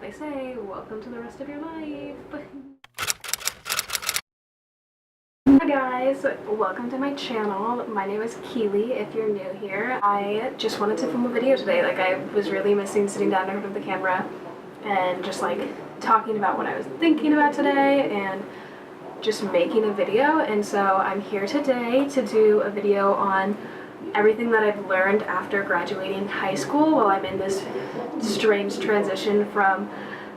like they say, welcome to the rest of your life. Hi guys, welcome to my channel. My name is Keely if you're new here. I just wanted to film a video today. Like, I was really missing sitting down in front of the camera and just like talking about what I was thinking about today and just making a video. And so I'm here today to do a video on everything that I've learned after graduating high school while I'm in this strange transition from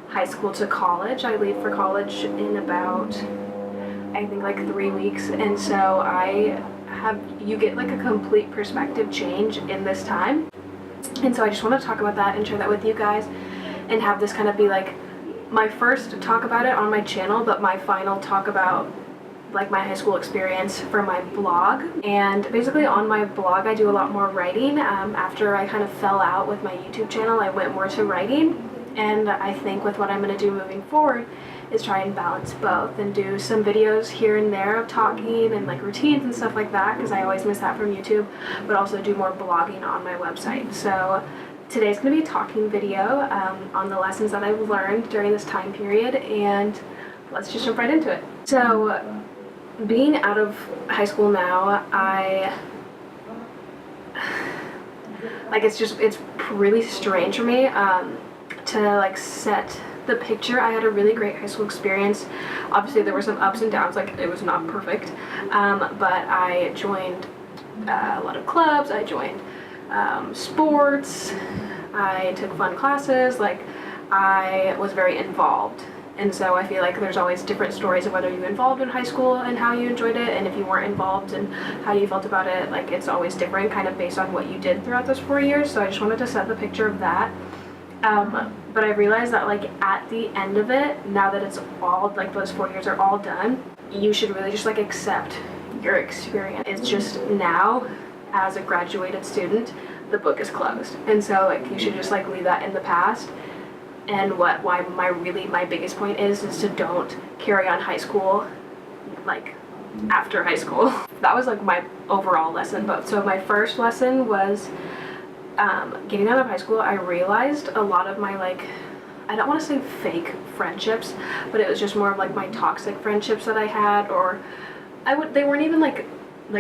high school to college. I leave for college in about, I think, like 3 weeks, and so you get like a complete perspective change in this time. And so I just want to talk about that and share that with you guys and have this kind of be like my first talk about it on my channel, but my final talk about like my high school experience for my blog. And basically on my blog I do a lot more writing. After I kind of fell out with my YouTube channel, I went more to writing, and I think with what I'm going to do moving forward is try and balance both and do some videos here and there of talking and like routines and stuff like that, because I always miss that from YouTube, but also do more blogging on my website. So today's going to be a talking video on the lessons that I've learned during this time period, and let's just jump right into it. So being out of high school now, it's really strange for me to like set the picture. I had a really great high school experience. Obviously there were some ups and downs, like it was not perfect, but I joined a lot of clubs, I joined sports, I took fun classes, like I was very involved. And so I feel like there's always different stories of whether you were involved in high school and how you enjoyed it, and if you weren't involved and how you felt about it. Like, it's always different kind of based on what you did throughout those 4 years. So I just wanted to set the picture of that. But I realized that like at the end of it, now that it's all like those 4 years are all done, you should really just like accept your experience. It's just now, as a graduated student, the book is closed. And so like you should just like leave that in the past. And why my biggest point is to don't carry on high school like after high school. That was like my overall lesson. But so my first lesson was getting out of high school. I realized a lot of my, like, I don't want to say fake friendships, but it was just more of like my toxic friendships that I had, or they weren't even like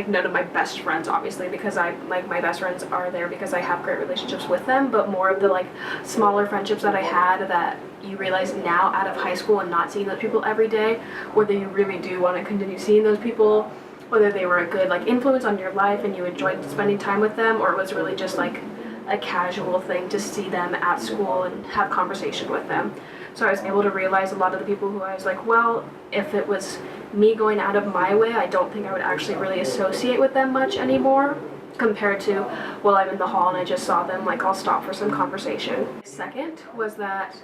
none of my best friends, obviously, because my best friends are there because I have great relationships with them, but more of the like smaller friendships that I had that you realize now out of high school and not seeing those people every day, whether you really do want to continue seeing those people, whether they were a good like influence on your life and you enjoyed spending time with them, or it was really just like a casual thing to see them at school and have conversation with them. So I was able to realize a lot of the people who I was like, well, if it was me going out of my way, I don't think I would actually really associate with them much anymore, compared to, well, I'm in the hall and I just saw them, like I'll stop for some conversation. Second was that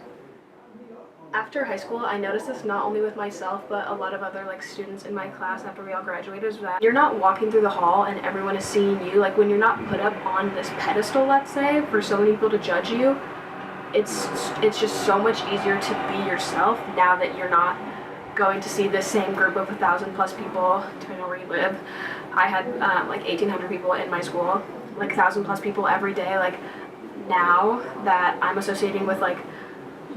after high school, I noticed this not only with myself, but a lot of other like students in my class after we all graduated, is that you're not walking through the hall and everyone is seeing you. Like, when you're not put up on this pedestal, let's say, for so many people to judge you, it's just so much easier to be yourself now that you're not going to see the same group of 1,000+ people, depending on where you live. I had like 1,800 people in my school, like 1,000+ people every day. Like, now that I'm associating with like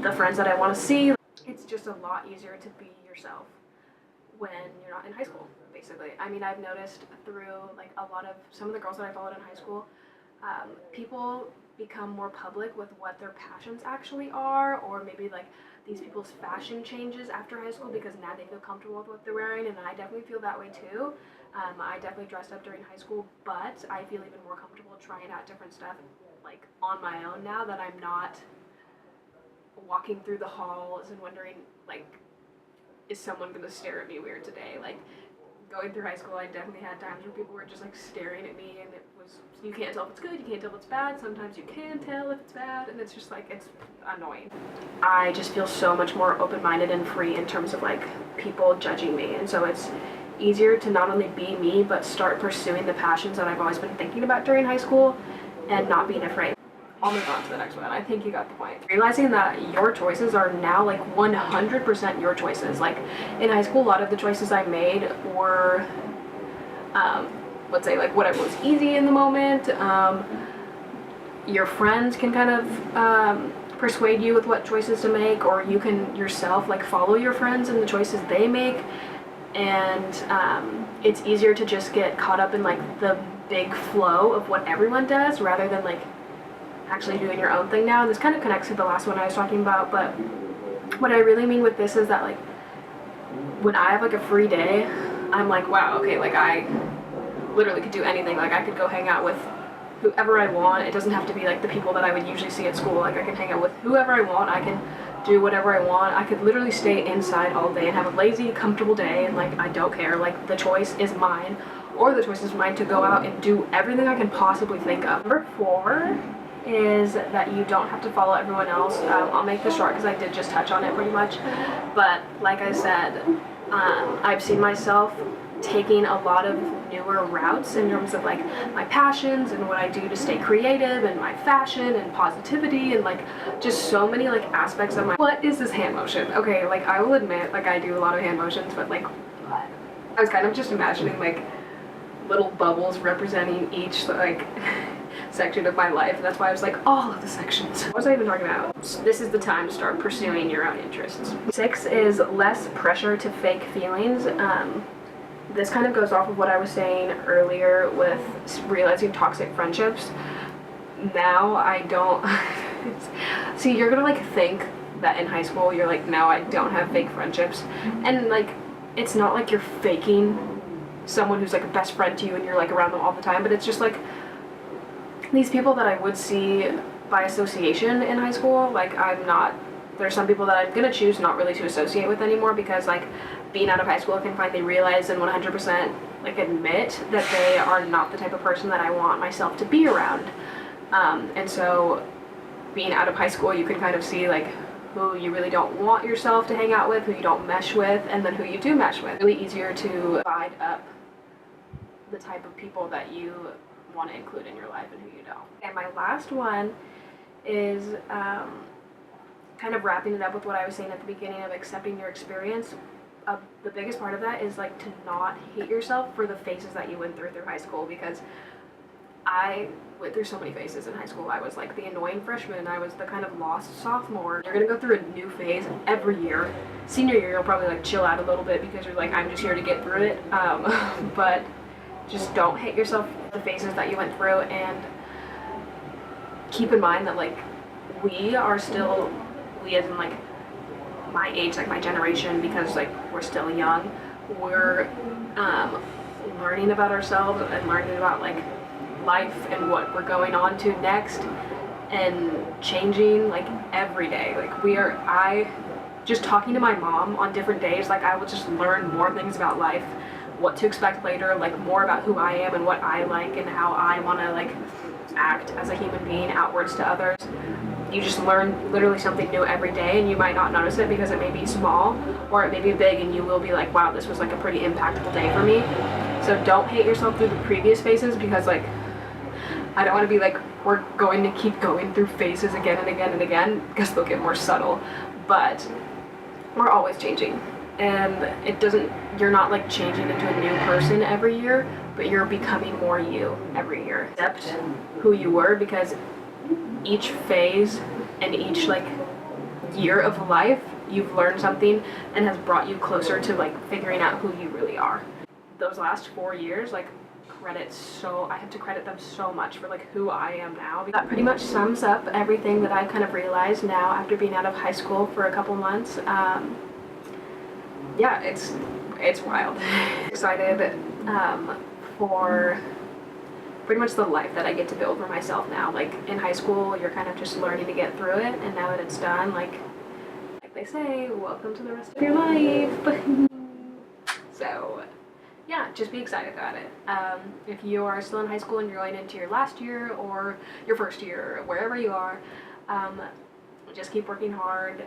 the friends that I want to see, it's just a lot easier to be yourself when you're not in high school, basically. I mean, I've noticed through like a lot of some of the girls that I followed in high school, people become more public with what their passions actually are, or maybe like these people's fashion changes after high school because now they feel comfortable with what they're wearing, and I definitely feel that way too. I definitely dressed up during high school, but I feel even more comfortable trying out different stuff like on my own now that I'm not walking through the halls and wondering like, is someone gonna stare at me weird today? Like, going through high school, I definitely had times where people were just like staring at me, and it was, you can't tell if it's good, you can't tell if it's bad. Sometimes you can tell if it's bad, and it's just like, it's annoying. I just feel so much more open-minded and free in terms of like people judging me, and so it's easier to not only be me but start pursuing the passions that I've always been thinking about during high school and not being afraid. I'll move on to the next one. I think you got the point. Realizing that your choices are now like 100% your choices. Like, in high school, a lot of the choices I made were, let's say, like whatever was easy in the moment. Your friends can kind of persuade you with what choices to make, or you can yourself like follow your friends and the choices they make. And it's easier to just get caught up in like the big flow of what everyone does rather than like actually doing your own thing now. And this kind of connects to the last one I was talking about, but what I really mean with this is that like when I have like a free day, I'm like, wow, okay, like I literally could do anything. Like I could go hang out with whoever I want. It doesn't have to be like the people that I would usually see at school. Like I can hang out with whoever I want. I can do whatever I want. I could literally stay inside all day and have a lazy, comfortable day, and like I don't care. Like the choice is mine, or the choice is mine to go out and do everything I can possibly think of. Number 4 is that you don't have to follow everyone else. I'll make this short because I did just touch on it pretty much, but like I said, I've seen myself taking a lot of newer routes in terms of like my passions and what I do to stay creative, and my fashion and positivity, and like just so many like aspects of my— what is this hand motion? Okay, like I will admit, like I do a lot of hand motions, but like I was kind of just imagining like little bubbles representing each like section of my life, and that's why I was like, all of the sections. What was I even talking about? So this is the time to start pursuing your own interests. 6 is less pressure to fake feelings. This kind of goes off of what I was saying earlier with realizing toxic friendships. Now I don't see, you're gonna like think that in high school you're like, now I don't have fake friendships, and like it's not like you're faking someone who's like a best friend to you and you're like around them all the time, but it's just like these people that I would see by association in high school, like there's some people that I'm gonna choose not really to associate with anymore, because like being out of high school I can finally realize and 100% like admit that they are not the type of person that I want myself to be around. And so being out of high school, you can kind of see like who you really don't want yourself to hang out with, who you don't mesh with, and then who you do mesh with. It's really easier to divide up the type of people that you want to include in your life and who you don't. And my last one is kind of wrapping it up with what I was saying at the beginning of accepting your experience. The biggest part of that is like to not hate yourself for the phases that you went through high school, because I went through so many phases in high school. I was like the annoying freshman, I was the kind of lost sophomore. You're gonna go through a new phase every year. Senior year you'll probably like chill out a little bit because you're like, I'm just here to get through it. But just don't hate yourself for the phases that you went through, and keep in mind that like we as in like my age, like my generation, because like we're still young, we're learning about ourselves and learning about like life and what we're going on to next, and changing like every day. Like I just talking to my mom on different days, like I will just learn more things about life, what to expect later, like more about who I am and what I like and how I want to like act as a human being outwards to others. You just learn literally something new every day, and you might not notice it because it may be small or it may be big, and you will be like, wow, this was like a pretty impactful day for me. So don't hate yourself through the previous phases, because like I don't want to be like, we're going to keep going through phases again and again and again, because they'll get more subtle, but we're always changing. And you're not like changing into a new person every year, but you're becoming more you every year. Accept who you were, because each phase and each like year of life, you've learned something and has brought you closer to like figuring out who you really are. Those last 4 years, like I have to credit them so much for like who I am now. That pretty much sums up everything that I've kind of realized now after being out of high school for a couple months. Yeah, it's wild. Excited for pretty much the life that I get to build for myself now. Like in high school, you're kind of just learning to get through it, and now that it's done, like they say, welcome to the rest of your life. So yeah, just be excited about it. If you are still in high school and you're going into your last year or your first year, wherever you are, just keep working hard,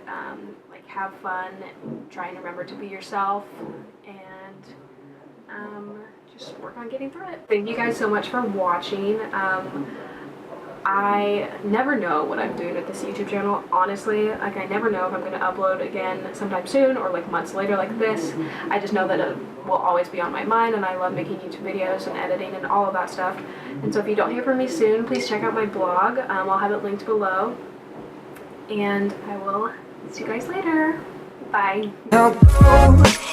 like have fun, try and remember to be yourself, and just work on getting through it. Thank you guys so much for watching. I never know what I'm doing with this YouTube channel, honestly. Like I never know if I'm going to upload again sometime soon or like months later like this. I just know that it will always be on my mind, and I love making YouTube videos and editing and all of that stuff. And so if you don't hear from me soon, please check out my blog. I'll have it linked below. and I will see you guys later. Bye. No,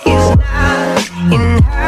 it's not in her.